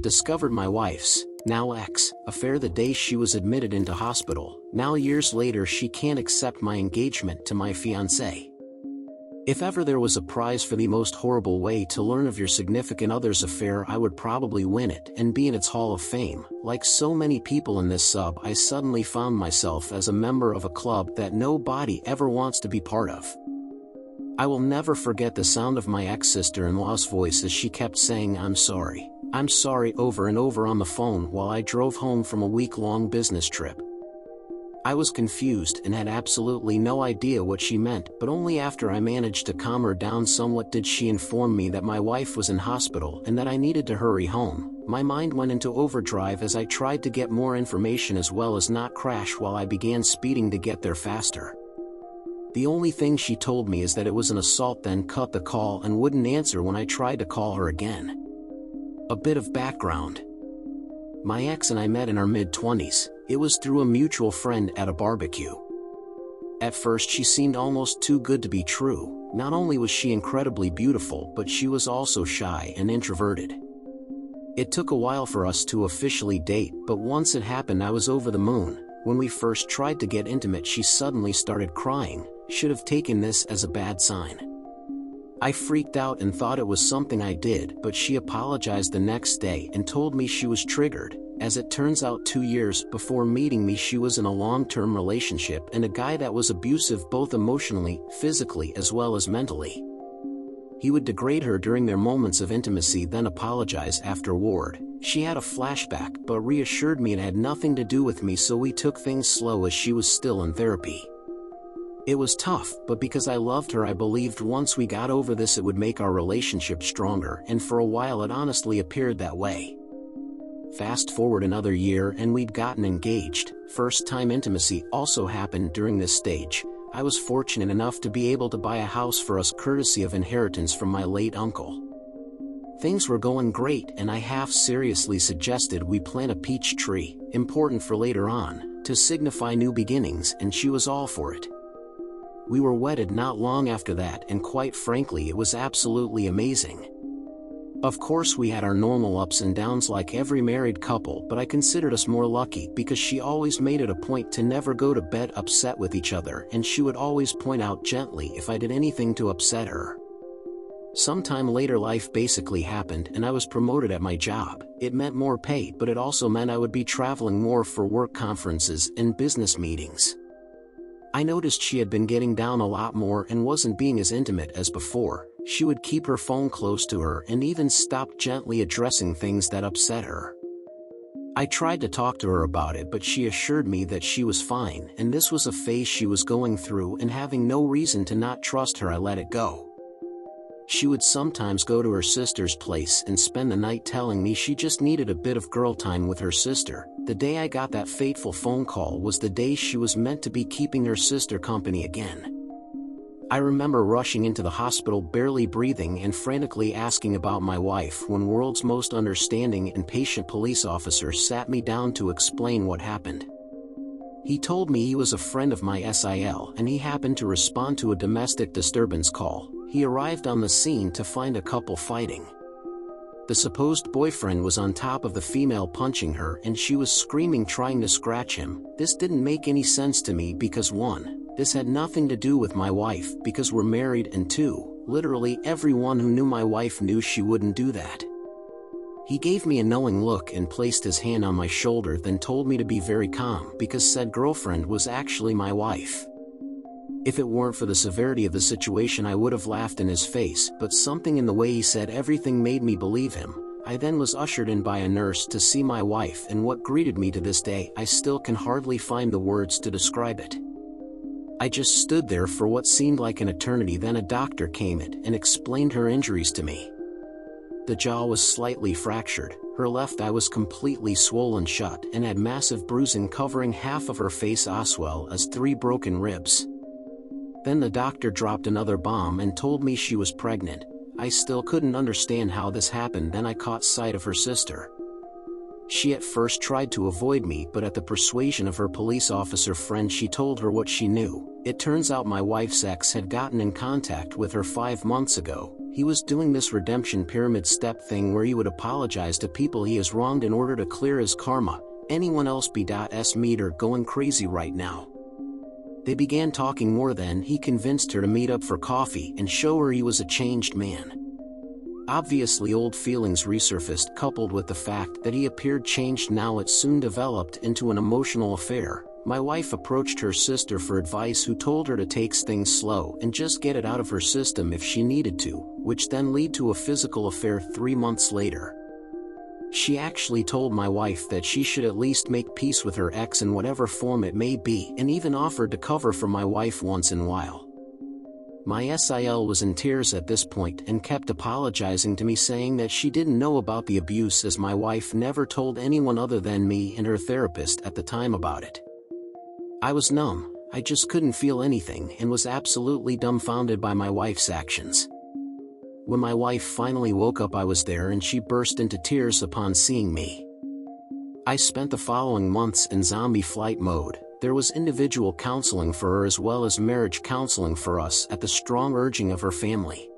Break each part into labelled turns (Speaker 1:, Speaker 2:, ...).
Speaker 1: Discovered my wife's, now ex, affair the day she was admitted into hospital. Now years later she can't accept my engagement to my fiancé. If ever there was a prize for the most horrible way to learn of your significant other's affair, I would probably win it and be in its Hall of Fame. Like so many people in this sub, I suddenly found myself as a member of a club that nobody ever wants to be part of. I will never forget the sound of my ex-sister-in-law's voice as she kept saying I'm sorry over and over on the phone while I drove home from a week-long business trip. I was confused and had absolutely no idea what she meant, but only after I managed to calm her down somewhat did she inform me that my wife was in hospital and that I needed to hurry home. My mind went into overdrive as I tried to get more information as well as not crash while I began speeding to get there faster. The only thing she told me is that it was an assault, then cut the call and wouldn't answer when I tried to call her again. A bit of background. My ex and I met in our mid-20s. It was through a mutual friend at a barbecue. At first she seemed almost too good to be true. Not only was she incredibly beautiful, but she was also shy and introverted. It took a while for us to officially date, but once it happened I was over the moon. When we first tried to get intimate she suddenly started crying. Should have taken this as a bad sign. I freaked out and thought it was something I did, but she apologized the next day and told me she was triggered. As it turns out, 2 years before meeting me she was in a long-term relationship and a guy that was abusive both emotionally, physically as well as mentally. He would degrade her during their moments of intimacy, then apologize afterward. She had a flashback but reassured me it had nothing to do with me, so we took things slow as she was still in therapy. It was tough, but because I loved her I believed once we got over this it would make our relationship stronger, and for a while it honestly appeared that way. Fast forward another year and we'd gotten engaged. First-time intimacy also happened during this stage. I was fortunate enough to be able to buy a house for us courtesy of inheritance from my late uncle. Things were going great and I half-seriously suggested we plant a peach tree, important for later on, to signify new beginnings, and she was all for it. We were wedded not long after that and quite frankly it was absolutely amazing. Of course we had our normal ups and downs like every married couple, but I considered us more lucky because she always made it a point to never go to bed upset with each other, and she would always point out gently if I did anything to upset her. Sometime later life basically happened and I was promoted at my job. It meant more pay, but it also meant I would be traveling more for work conferences and business meetings. I noticed she had been getting down a lot more and wasn't being as intimate as before. She would keep her phone close to her and even stop gently addressing things that upset her. I tried to talk to her about it, but she assured me that she was fine and this was a phase she was going through, and having no reason to not trust her I let it go. She would sometimes go to her sister's place and spend the night telling me she just needed a bit of girl time with her sister. The day I got that fateful phone call was the day she was meant to be keeping her sister company again. I remember rushing into the hospital barely breathing and frantically asking about my wife when world's most understanding and patient police officer sat me down to explain what happened. He told me he was a friend of my SIL and he happened to respond to a domestic disturbance call. He arrived on the scene to find a couple fighting. The supposed boyfriend was on top of the female punching her and she was screaming trying to scratch him. This didn't make any sense to me because 1, this had nothing to do with my wife because we're married, and 2, literally everyone who knew my wife knew she wouldn't do that. He gave me a knowing look and placed his hand on my shoulder, then told me to be very calm because said girlfriend was actually my wife. If it weren't for the severity of the situation I would have laughed in his face, but something in the way he said everything made me believe him. I then was ushered in by a nurse to see my wife, and what greeted me to this day I still can hardly find the words to describe it. I just stood there for what seemed like an eternity. Then a doctor came in and explained her injuries to me. The jaw was slightly fractured, her left eye was completely swollen shut and had massive bruising covering half of her face as well as 3 broken ribs. Then the doctor dropped another bomb and told me she was pregnant. I still couldn't understand how this happened. Then I caught sight of her sister. She at first tried to avoid me, but at the persuasion of her police officer friend she told her what she knew. It turns out my wife's ex had gotten in contact with her 5 months ago. He was doing this redemption pyramid step thing where he would apologize to people he has wronged in order to clear his karma. Anyone else be.s meter going crazy right now. They began talking more. Then he convinced her to meet up for coffee and show her he was a changed man. Obviously old feelings resurfaced, coupled with the fact that he appeared changed. Now it soon developed into an emotional affair. My wife approached her sister for advice, who told her to take things slow and just get it out of her system if she needed to, which then led to a physical affair 3 months later. She actually told my wife that she should at least make peace with her ex in whatever form it may be, and even offered to cover for my wife once in a while. My SIL was in tears at this point and kept apologizing to me, saying that she didn't know about the abuse, as my wife never told anyone other than me and her therapist at the time about it. I was numb. I just couldn't feel anything and was absolutely dumbfounded by my wife's actions. When my wife finally woke up, I was there and she burst into tears upon seeing me. I spent the following months in zombie flight mode. There was individual counseling for her as well as marriage counseling for us at the strong urging of her family.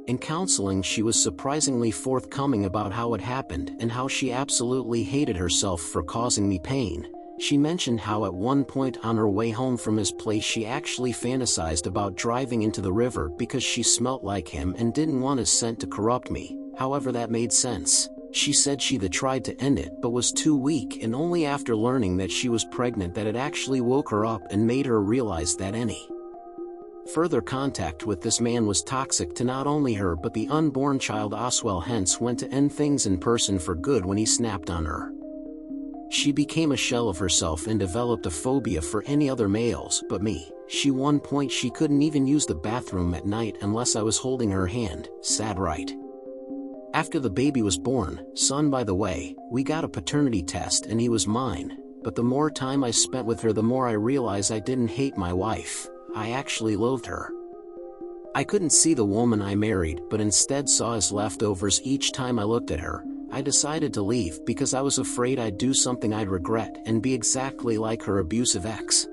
Speaker 1: In counseling, she was surprisingly forthcoming about how it happened and how she absolutely hated herself for causing me pain. She mentioned how at one point on her way home from his place she actually fantasized about driving into the river because she smelt like him and didn't want his scent to corrupt me. However, that made sense. She said she tried to end it but was too weak, and only after learning that she was pregnant that it actually woke her up and made her realize that any further contact with this man was toxic to not only her but the unborn child. Oswell hence went to end things in person for good when he snapped on her. She became a shell of herself and developed a phobia for any other males but me. One point she couldn't even use the bathroom at night unless I was holding her hand. Sad, right? After the baby was born, son by the way, we got a paternity test and he was mine, but the more time I spent with her the more I realized I didn't hate my wife, I actually loathed her. I couldn't see the woman I married but instead saw his leftovers each time I looked at her. I decided to leave because I was afraid I'd do something I'd regret and be exactly like her abusive ex.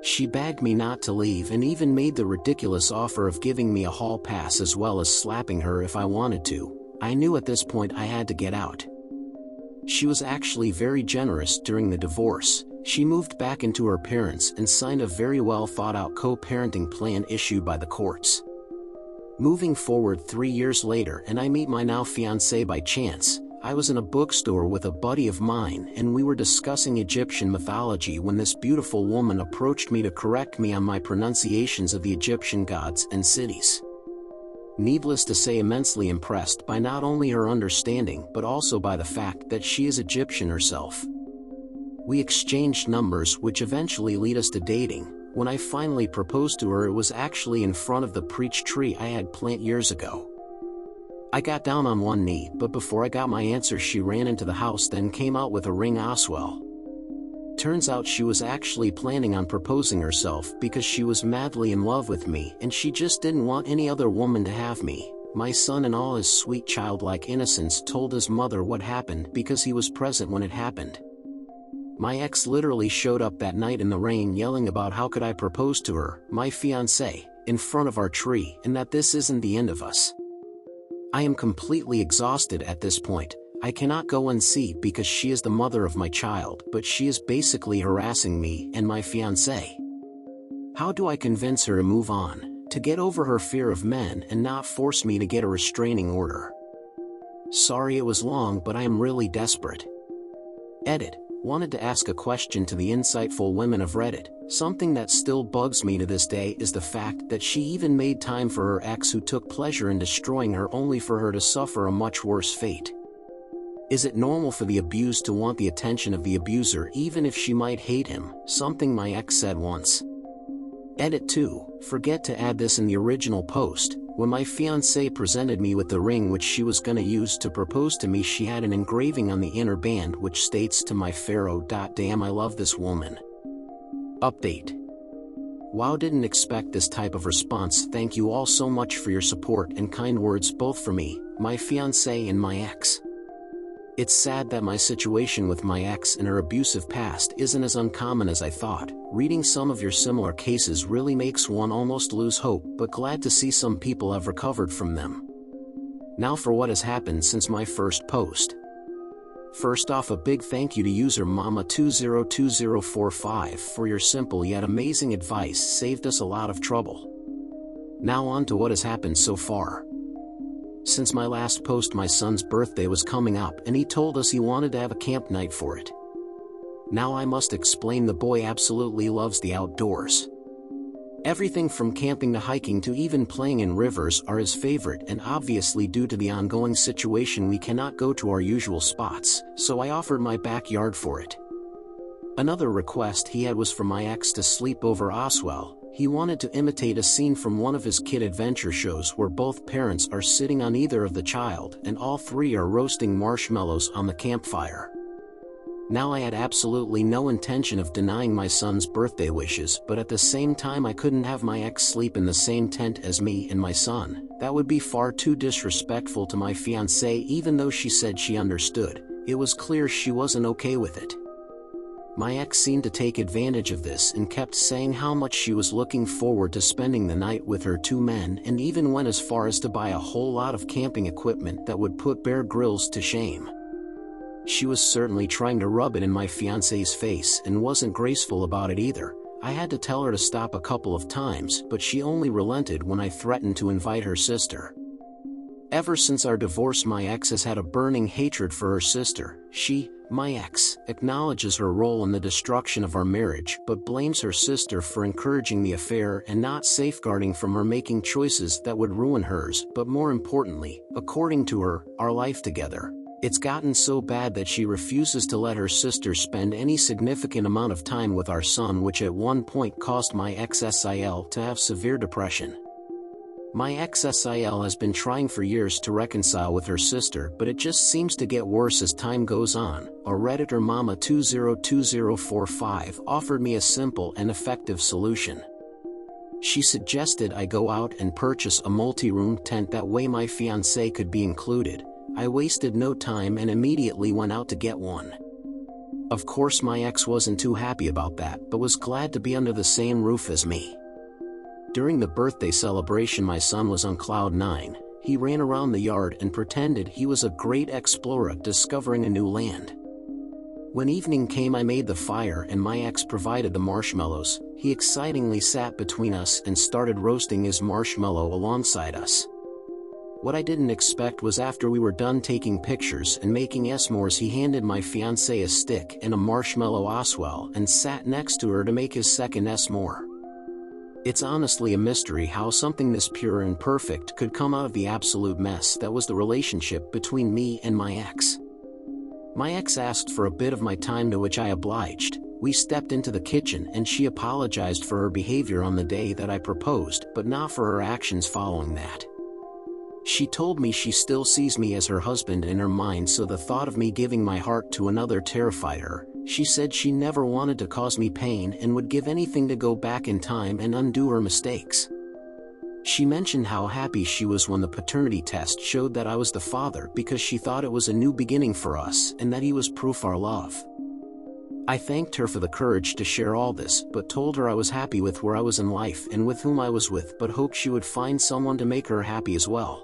Speaker 1: She begged me not to leave and even made the ridiculous offer of giving me a hall pass as well as slapping her if I wanted to. I knew at this point I had to get out. She was actually very generous during the divorce. She moved back into her parents and signed a very well thought out co-parenting plan issued by the courts. Moving forward 3 years later and I meet my now fiancé by chance. I was in a bookstore with a buddy of mine and we were discussing Egyptian mythology when this beautiful woman approached me to correct me on my pronunciations of the Egyptian gods and cities. Needless to say, immensely impressed by not only her understanding but also by the fact that she is Egyptian herself. We exchanged numbers, which eventually lead us to dating. When I finally proposed to her, it was actually in front of the peach tree I had planted years ago. I got down on one knee, but before I got my answer she ran into the house, then came out with a ring. Oswell. Turns out she was actually planning on proposing herself because she was madly in love with me and she just didn't want any other woman to have me. My son, in all his sweet childlike innocence, told his mother what happened because he was present when it happened. My ex literally showed up that night in the rain yelling about how could I propose to her, my fiancé, in front of our tree, and that this isn't the end of us. I am completely exhausted at this point. I cannot go and see because she is the mother of my child, but she is basically harassing me and my fiancé. How do I convince her to move on, to get over her fear of men and not force me to get a restraining order? Sorry it was long, but I am really desperate. Edit. Wanted to ask a question to the insightful women of Reddit. Something that still bugs me to this day is the fact that she even made time for her ex who took pleasure in destroying her only for her to suffer a much worse fate. Is it normal for the abused to want the attention of the abuser even if she might hate him? Something my ex said once. Edit 2. Forget to add this in the original post. When my fiancé presented me with the ring which she was gonna use to propose to me, she had an engraving on the inner band which states, "To my Pharaoh. Damn, I love this woman." Update. Wow, didn't expect this type of response. Thank you all so much for your support and kind words, both for me, my fiancé and my ex. It's sad that my situation with my ex and her abusive past isn't as uncommon as I thought. Reading some of your similar cases really makes one almost lose hope, but glad to see some people have recovered from them. Now for what has happened since my first post. First off, a big thank you to user Mama202045 for your simple yet amazing advice. Saved us a lot of trouble. Now on to what has happened so far. Since my last post, my son's birthday was coming up and he told us he wanted to have a camp night for it. Now I must explain, the boy absolutely loves the outdoors. Everything from camping to hiking to even playing in rivers are his favorite, and obviously due to the ongoing situation we cannot go to our usual spots, so I offered my backyard for it. Another request he had was for my ex to sleep over as well. He wanted to imitate a scene from one of his kid adventure shows where both parents are sitting on either of the child and all three are roasting marshmallows on the campfire. Now I had absolutely no intention of denying my son's birthday wishes, but at the same time I couldn't have my ex sleep in the same tent as me and my son. That would be far too disrespectful to my fiancé. Even though she said she understood, it was clear she wasn't okay with it. My ex seemed to take advantage of this and kept saying how much she was looking forward to spending the night with her two men, and even went as far as to buy a whole lot of camping equipment that would put Bear Grylls to shame. She was certainly trying to rub it in my fiancé's face and wasn't graceful about it either. I had to tell her to stop a couple of times, but she only relented when I threatened to invite her sister. Ever since our divorce, my ex has had a burning hatred for her sister. She, my ex, acknowledges her role in the destruction of our marriage, but blames her sister for encouraging the affair and not safeguarding from her making choices that would ruin hers, but more importantly, according to her, our life together. It's gotten so bad that she refuses to let her sister spend any significant amount of time with our son, which at one point caused my ex-SIL to have severe depression. My ex-SIL has been trying for years to reconcile with her sister, but it just seems to get worse as time goes on. A Redditor Mama202045 offered me a simple and effective solution. She suggested I go out and purchase a multi-room tent, that way my fiancé could be included. I wasted no time and immediately went out to get one. Of course my ex wasn't too happy about that, but was glad to be under the same roof as me. During the birthday celebration, my son was on cloud 9. He ran around the yard and pretended he was a great explorer discovering a new land. When evening came, I made the fire and my ex provided the marshmallows. He excitingly sat between us and started roasting his marshmallow alongside us. What I didn't expect was after we were done taking pictures and making s'mores, he handed my fiancé a stick and a marshmallow as well and sat next to her to make his second s'more. It's honestly a mystery how something this pure and perfect could come out of the absolute mess that was the relationship between me and my ex. My ex asked for a bit of my time, to which I obliged. We stepped into the kitchen and she apologized for her behavior on the day that I proposed, but not for her actions following that. She told me she still sees me as her husband in her mind, so the thought of me giving my heart to another terrified her. She said she never wanted to cause me pain and would give anything to go back in time and undo her mistakes. She mentioned how happy she was when the paternity test showed that I was the father, because she thought it was a new beginning for us and that he was proof of our love. I thanked her for the courage to share all this, but told her I was happy with where I was in life and with whom I was with, but hoped she would find someone to make her happy as well.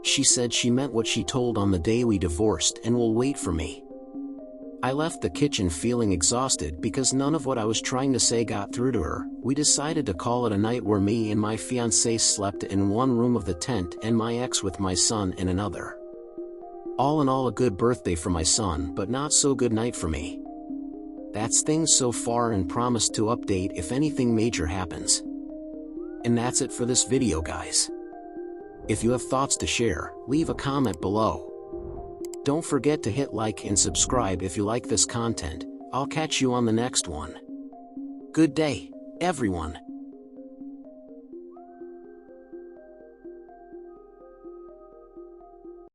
Speaker 1: She said she meant what she told on the day we divorced and will wait for me. I left the kitchen feeling exhausted because none of what I was trying to say got through to her. We decided to call it a night, where me and my fiancé slept in one room of the tent and my ex with my son in another. All in all, a good birthday for my son, but not so good night for me. That's things so far, and promise to update if anything major happens. And that's it for this video, guys. If you have thoughts to share, leave a comment below. Don't forget to hit like and subscribe if you like this content. I'll catch you on the next one. Good day, everyone.